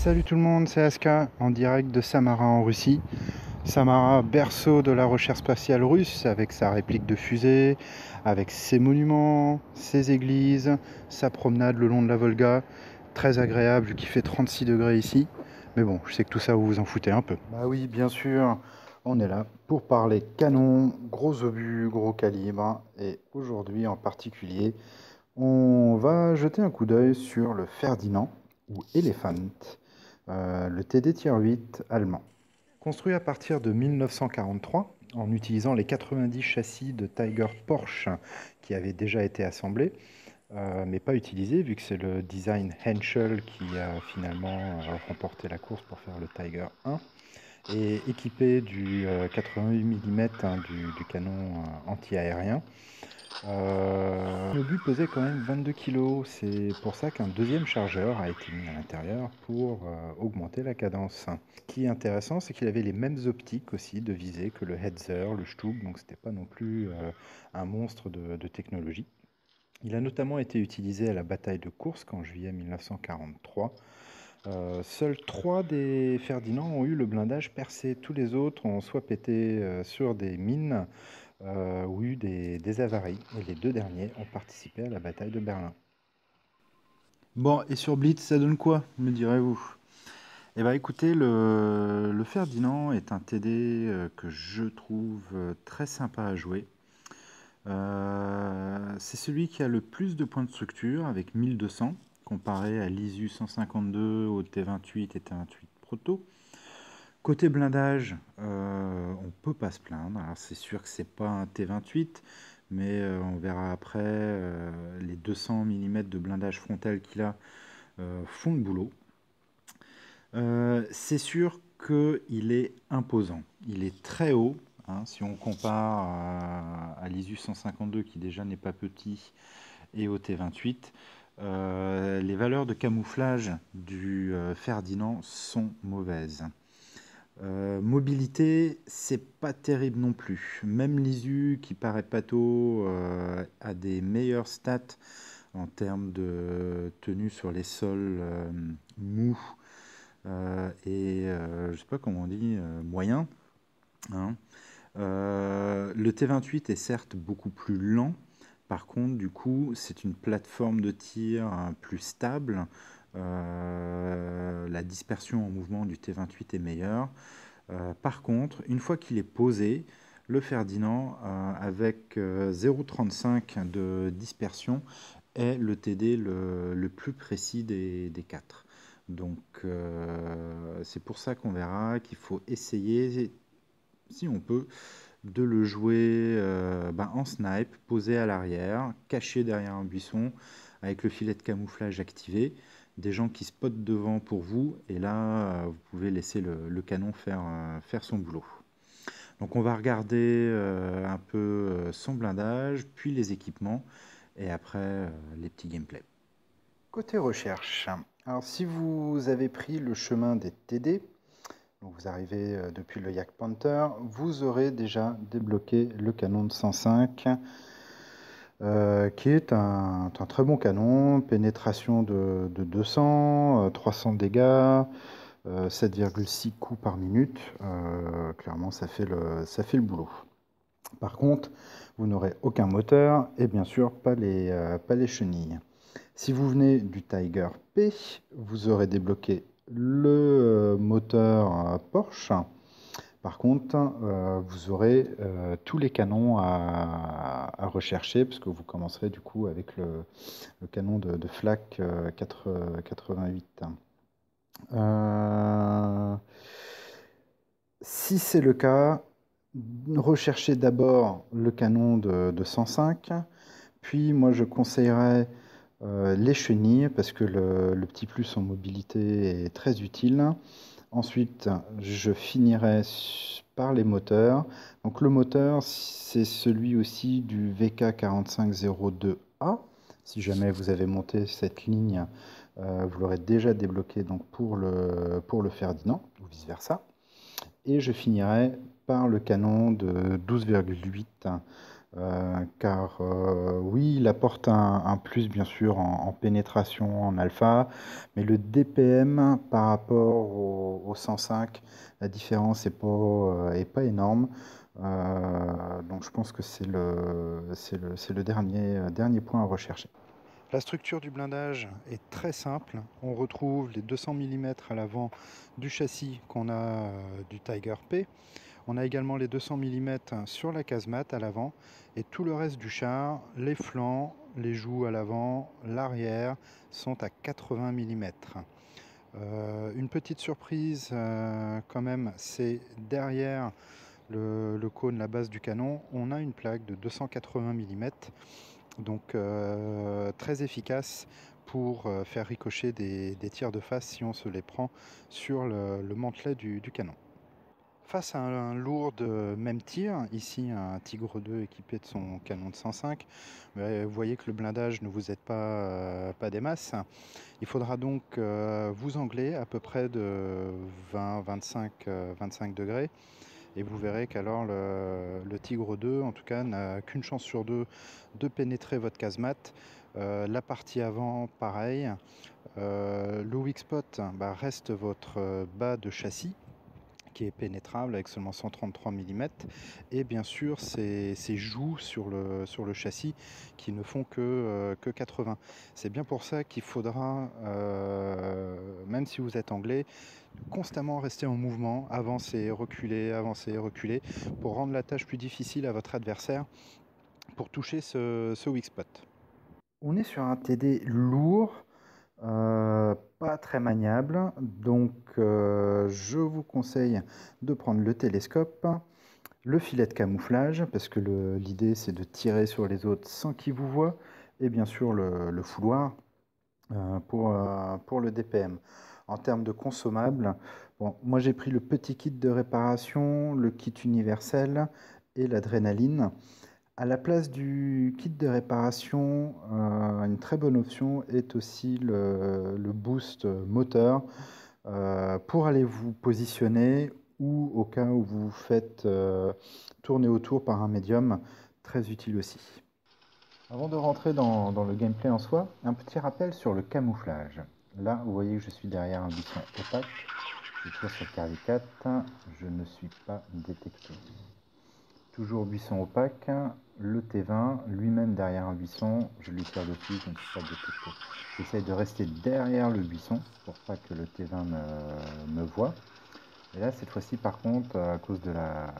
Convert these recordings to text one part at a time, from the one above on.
Salut tout le monde, c'est Aska en direct de Samara en Russie. Samara, berceau de la recherche spatiale russe, avec sa réplique de fusée, avec ses monuments, ses églises, sa promenade le long de la Volga. Très agréable vu qu'il fait 36 degrés ici. Mais bon, je sais que tout ça vous vous en foutez un peu. Bah oui, bien sûr, on est là pour parler canon, gros obus, gros calibre. Et aujourd'hui en particulier, on va jeter un coup d'œil sur le Ferdinand ou Elephant, le TD Tier 8 allemand. Construit à partir de 1943 en utilisant les 90 châssis de Tiger Porsche qui avaient déjà été assemblés, mais pas utilisés vu que c'est le design Henschel qui a finalement remporté la course pour faire le Tiger 1 et équipé du 88 mm du canon anti-aérien. L'obus pesait quand même 22 kg, c'est pour ça qu'un deuxième chargeur a été mis à l'intérieur pour augmenter la cadence. Ce qui est intéressant, c'est qu'il avait les mêmes optiques aussi de visée que le Hetzer, le Stub, donc c'était pas non plus un monstre de technologie. Il a notamment été utilisé à la bataille de Kursk en juillet 1943. Seuls 3 des Ferdinand ont eu le blindage percé. Tous les autres ont soit pété sur des mines ou eu des avaries. Et les 2 derniers ont participé à la bataille de Berlin. Bon, et sur Blitz, ça donne quoi, me direz-vous? Eh bien, écoutez, le Ferdinand est un TD que je trouve très sympa à jouer. C'est celui qui a le plus de points de structure, avec 1200, comparé à l'ISU 152, au T28 et T28 Proto. Côté blindage, on peut pas se plaindre. Alors c'est sûr que c'est pas un T28, mais on verra après, les 200 mm de blindage frontal qu'il a font le boulot. C'est sûr qu'il est imposant. Il est très haut, hein, si on compare à l'ISU 152 qui déjà n'est pas petit et au T28. Les valeurs de camouflage du Ferdinand sont mauvaises. Mobilité, c'est pas terrible non plus. Même l'ISU, qui paraît pato, a des meilleures stats en termes de tenue sur les sols mous je sais pas comment on dit, moyen. Hein. Le T28 est certes beaucoup plus lent. Par contre, du coup, c'est une plateforme de tir plus stable. La dispersion en mouvement du T28 est meilleure. Par contre, une fois qu'il est posé, le Ferdinand, avec 0,35 de dispersion, est le TD le plus précis des 4. Donc, c'est pour ça qu'on verra qu'il faut essayer, si on peut, de le jouer en snipe, posé à l'arrière, caché derrière un buisson, avec le filet de camouflage activé. Des gens qui spotent devant pour vous, et là, vous pouvez laisser le canon faire son boulot. Donc on va regarder un peu son blindage, puis les équipements, et après les petits gameplays. Côté recherche, alors si vous avez pris le chemin des TD, donc vous arrivez depuis le Yak Panther, vous aurez déjà débloqué le canon de 105, qui est un très bon canon, pénétration de 200, 300 dégâts, 7,6 coups par minute. Clairement, ça fait le boulot. Par contre, vous n'aurez aucun moteur et bien sûr pas les chenilles. Si vous venez du Tiger P, vous aurez débloqué le moteur Porsche. Par contre, vous aurez tous les canons à rechercher, parce que vous commencerez du coup avec le canon de flak 88. Si c'est le cas, recherchez d'abord le canon de 105, puis moi je conseillerais les chenilles, parce que le petit plus en mobilité est très utile. Ensuite, je finirai par les moteurs. Donc le moteur, c'est celui aussi du VK4502A. Si jamais vous avez monté cette ligne, vous l'aurez déjà débloqué donc pour le Ferdinand, ou vice-versa. Et je finirai par le canon de 12,8 car oui, il apporte un plus bien sûr en pénétration en alpha, mais le DPM par rapport au 105, la différence est pas énorme. Donc je pense que c'est le dernier point à rechercher. La structure du blindage est très simple. On retrouve les 200 mm à l'avant du châssis qu'on a du Tiger P. On a également les 200 mm sur la casemate à l'avant et tout le reste du char, les flancs, les joues à l'avant, l'arrière sont à 80 mm. Une petite surprise quand même, c'est derrière le cône, la base du canon, on a une plaque de 280 mm, donc très efficace pour faire ricocher des tirs de face si on se les prend sur le mantelet du canon. Face à un lourd de même tir, ici un Tigre 2 équipé de son canon de 105, vous voyez que le blindage ne vous aide pas des masses. Il faudra donc vous angler à peu près de 20-25 degrés. Et vous verrez qu'alors le Tigre 2, en tout cas, n'a qu'une chance sur deux de pénétrer votre casemate. La partie avant, pareil. Le weak spot reste votre bas de châssis, qui est pénétrable avec seulement 133 mm, et bien sûr ces joues sur le châssis qui ne font que 80. C'est bien pour ça qu'il faudra, même si vous êtes anglais, constamment rester en mouvement, avancer, reculer, pour rendre la tâche plus difficile à votre adversaire pour toucher ce weak spot. On est sur un TD lourd, pas très maniable, donc je vous conseille de prendre le télescope, le filet de camouflage, parce que l'idée c'est de tirer sur les autres sans qu'ils vous voient, et bien sûr le fouloir pour le DPM. En termes de consommables, bon, moi j'ai pris le petit kit de réparation, le kit universel et l'adrénaline. À la place du kit de réparation, une très bonne option est aussi le boost moteur pour aller vous positionner ou au cas où vous vous faites tourner autour par un médium, très utile aussi. Avant de rentrer dans le gameplay en soi, un petit rappel sur le camouflage. Là, vous voyez que je suis derrière un buisson opaque. Je tire sur le carré 4, je ne suis pas détecté. Toujours buisson opaque, le T20 lui-même derrière un buisson, je lui tire dessus, je ne suis pas détecté. J'essaye de rester derrière le buisson pour pas que le T20 me voie. Et là, cette fois-ci, par contre, à cause de la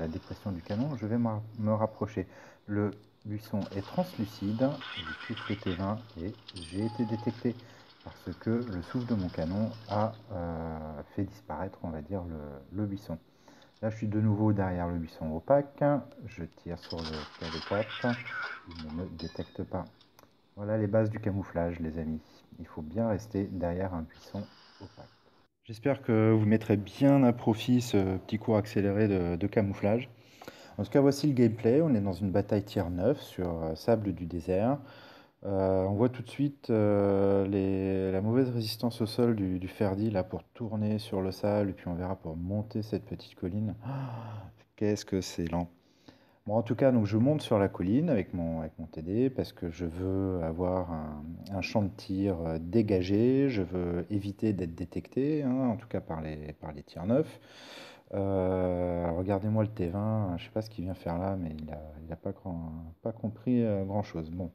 dépression du canon, je vais me rapprocher. Le buisson est translucide, je touche le T20 et j'ai été détecté parce que le souffle de mon canon a fait disparaître, on va dire, le buisson. Là, je suis de nouveau derrière le buisson opaque. Je tire sur le KV4. Il ne me détecte pas. Voilà les bases du camouflage, les amis. Il faut bien rester derrière un buisson opaque. J'espère que vous mettrez bien à profit ce petit cours accéléré de camouflage. En tout cas, voici le gameplay. On est dans une bataille tier 9 sur sable du désert. On voit tout de suite la mauvaise résistance au sol du Ferdi là pour tourner sur le sable et puis on verra pour monter cette petite colline. Ah, qu'est-ce que c'est lent. Bon, en tout cas, donc je monte sur la colline avec mon TD parce que je veux avoir un champ de tir dégagé. Je veux éviter d'être détecté, hein, en tout cas par les tirs neufs. Regardez-moi le T20, je sais pas ce qu'il vient faire là, mais il a pas compris grand-chose. Bon.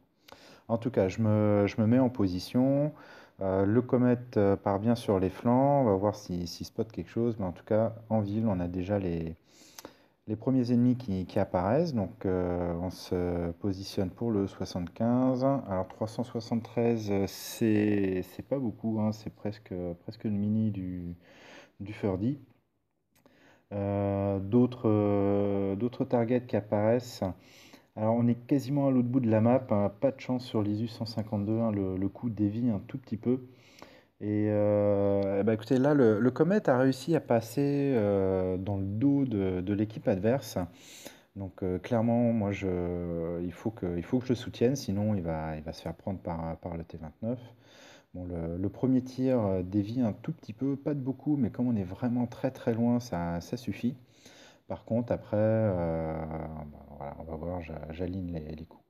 En tout cas, je me mets en position. Le comète part bien sur les flancs. On va voir s'il spot quelque chose. Mais en tout cas, en ville, on a déjà les premiers ennemis qui apparaissent. Donc, on se positionne pour le 75. Alors, 373, c'est pas beaucoup, hein. C'est presque le mini du Furdy. D'autres targets qui apparaissent. Alors on est quasiment à l'autre bout de la map, hein, pas de chance sur l'ISU 152, hein, le coup dévie un tout petit peu. Et écoutez, là le Comet a réussi à passer dans le dos de l'équipe adverse. Donc clairement, moi il faut que je le soutienne, sinon il va se faire prendre par le T29. Bon, le premier tir dévie un tout petit peu, pas de beaucoup, mais comme on est vraiment très très loin, ça suffit. Par contre, après, voilà, on va voir, j'aligne les coups.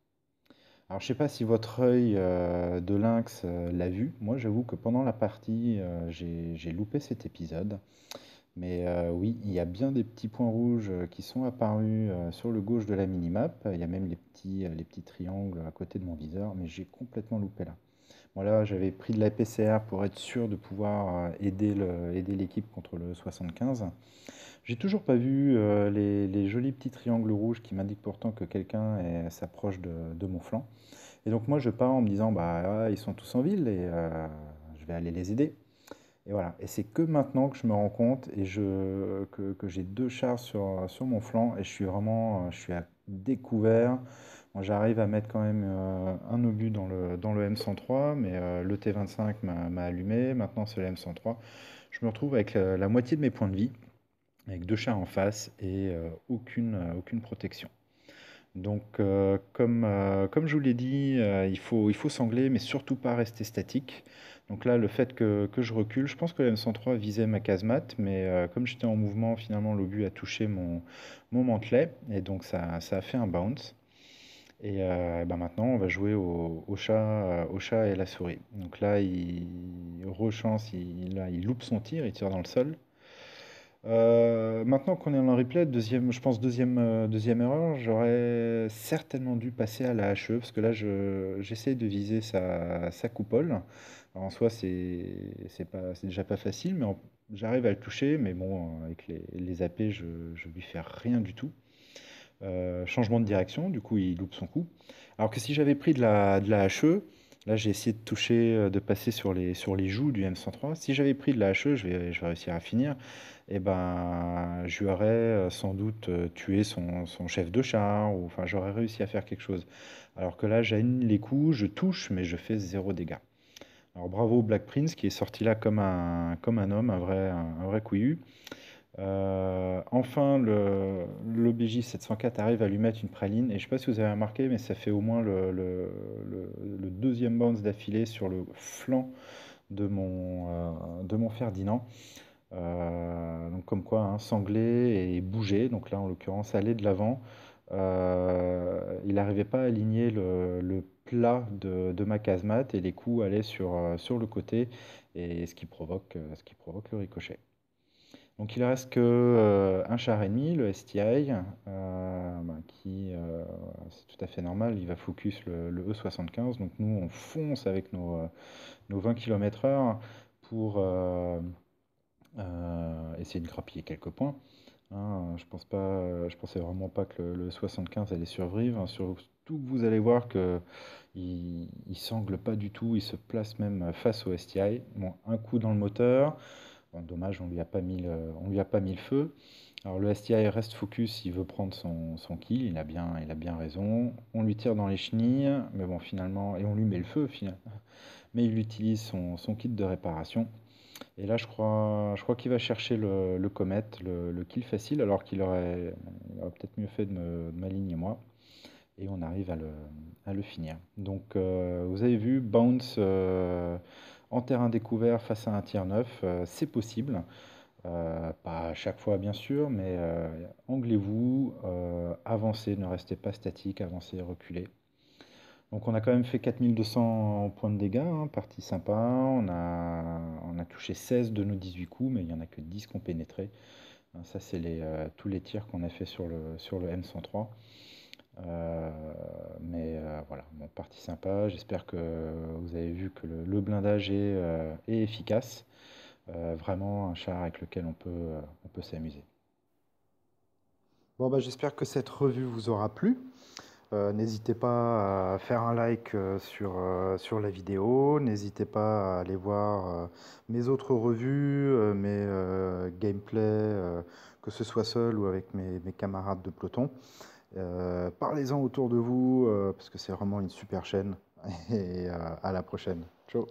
Alors, je sais pas si votre œil de lynx l'a vu. Moi, j'avoue que pendant la partie, j'ai loupé cet épisode. Mais oui, il y a bien des petits points rouges qui sont apparus sur le gauche de la minimap. Il y a même les petits triangles à côté de mon viseur, mais j'ai complètement loupé là. Bon, là, j'avais pris de la PCR pour être sûr de pouvoir aider l'équipe contre le 75. J'ai toujours pas vu les jolis petits triangles rouges qui m'indiquent pourtant que quelqu'un s'approche de mon flanc. Et donc moi, je pars en me disant, bah, ils sont tous en ville et je vais aller les aider. Et voilà. Et c'est que maintenant que je me rends compte que j'ai deux chars sur mon flanc et je suis à découvert. Bon, j'arrive à mettre quand même un obus dans le M103, mais le T25 m'a allumé. Maintenant, c'est le M103. Je me retrouve avec la moitié de mes points de vie, avec deux chars en face et aucune protection. Donc, comme je vous l'ai dit, il faut sangler, mais surtout pas rester statique. Donc là, le fait que je recule, je pense que la M103 visait ma casemate, mais comme j'étais en mouvement, finalement, l'obus a touché mon mantelet, et donc ça a fait un bounce. Et ben maintenant, on va jouer au chat et à la souris. Donc là, rechance, il loupe son tir, il tire dans le sol. Maintenant qu'on est en replay, deuxième erreur, j'aurais certainement dû passer à la HE, parce que là, j'essaie de viser sa coupole. Alors, en soi, c'est déjà pas facile, mais j'arrive à le toucher, mais bon, avec les AP, je lui fais rien du tout. Changement de direction, du coup, il loupe son coup. Alors que si j'avais pris de la HE, là, j'ai essayé de toucher, de passer sur les joues du M103. Si j'avais pris de la HE, je vais réussir à finir. Et ben, je lui aurais sans doute tué son chef de char, ou enfin, j'aurais réussi à faire quelque chose. Alors que là, j'aligne les coups, je touche, mais je fais zéro dégâts. Alors bravo Black Prince qui est sorti là comme un homme, un vrai couillu. Enfin, l'OBJ 704 arrive à lui mettre une praline. Et je ne sais pas si vous avez remarqué, mais ça fait au moins le deuxième bounce d'affilée sur le flanc de mon Ferdinand. Donc comme quoi, hein, sangler et bouger. Donc là, en l'occurrence, aller de l'avant. Il n'arrivait pas à aligner le plat de ma casemate et les coups allaient sur le côté, et ce qui provoque le ricochet. Donc il reste que un char ennemi, le STI, c'est tout à fait normal, il va focus le E75. Donc nous, on fonce avec nos 20 km/h pour essayer de grappiller quelques points. Hein. Je pensais vraiment pas que le 75 allait survivre, hein. Surtout que vous allez voir que il sangle pas du tout, il se place même face au STI. Bon, un coup dans le moteur. Bon, dommage, on lui a pas mis le feu. Alors le STI reste focus, il veut prendre son kill, il a bien raison. On lui tire dans les chenilles, mais bon finalement, et on lui met le feu finalement. Mais il utilise son kit de réparation. Et là, je crois qu'il va chercher le comète, le kill facile, alors qu'il aurait peut-être mieux fait de m'aligner moi. Et on arrive à le finir. Donc, vous avez vu, bounce en terrain découvert face à un tir neuf, c'est possible. Pas à chaque fois, bien sûr, mais anglez-vous, avancez, ne restez pas statique, avancez, reculez. Donc on a quand même fait 4200 points de dégâts, hein, partie sympa. On a touché 16 de nos 18 coups, mais il n'y en a que 10 qui ont pénétré. Hein, ça, c'est tous les tirs qu'on a fait sur le M103. Mais voilà, bon, partie sympa. J'espère que vous avez vu que le blindage est efficace. Vraiment un char avec lequel on peut s'amuser. Bon, bah, j'espère que cette revue vous aura plu. N'hésitez pas à faire un like sur la vidéo. N'hésitez pas à aller voir mes autres revues, mes gameplays, que ce soit seul ou avec mes camarades de peloton. Parlez-en autour de vous, parce que c'est vraiment une super chaîne. Et à la prochaine. Ciao.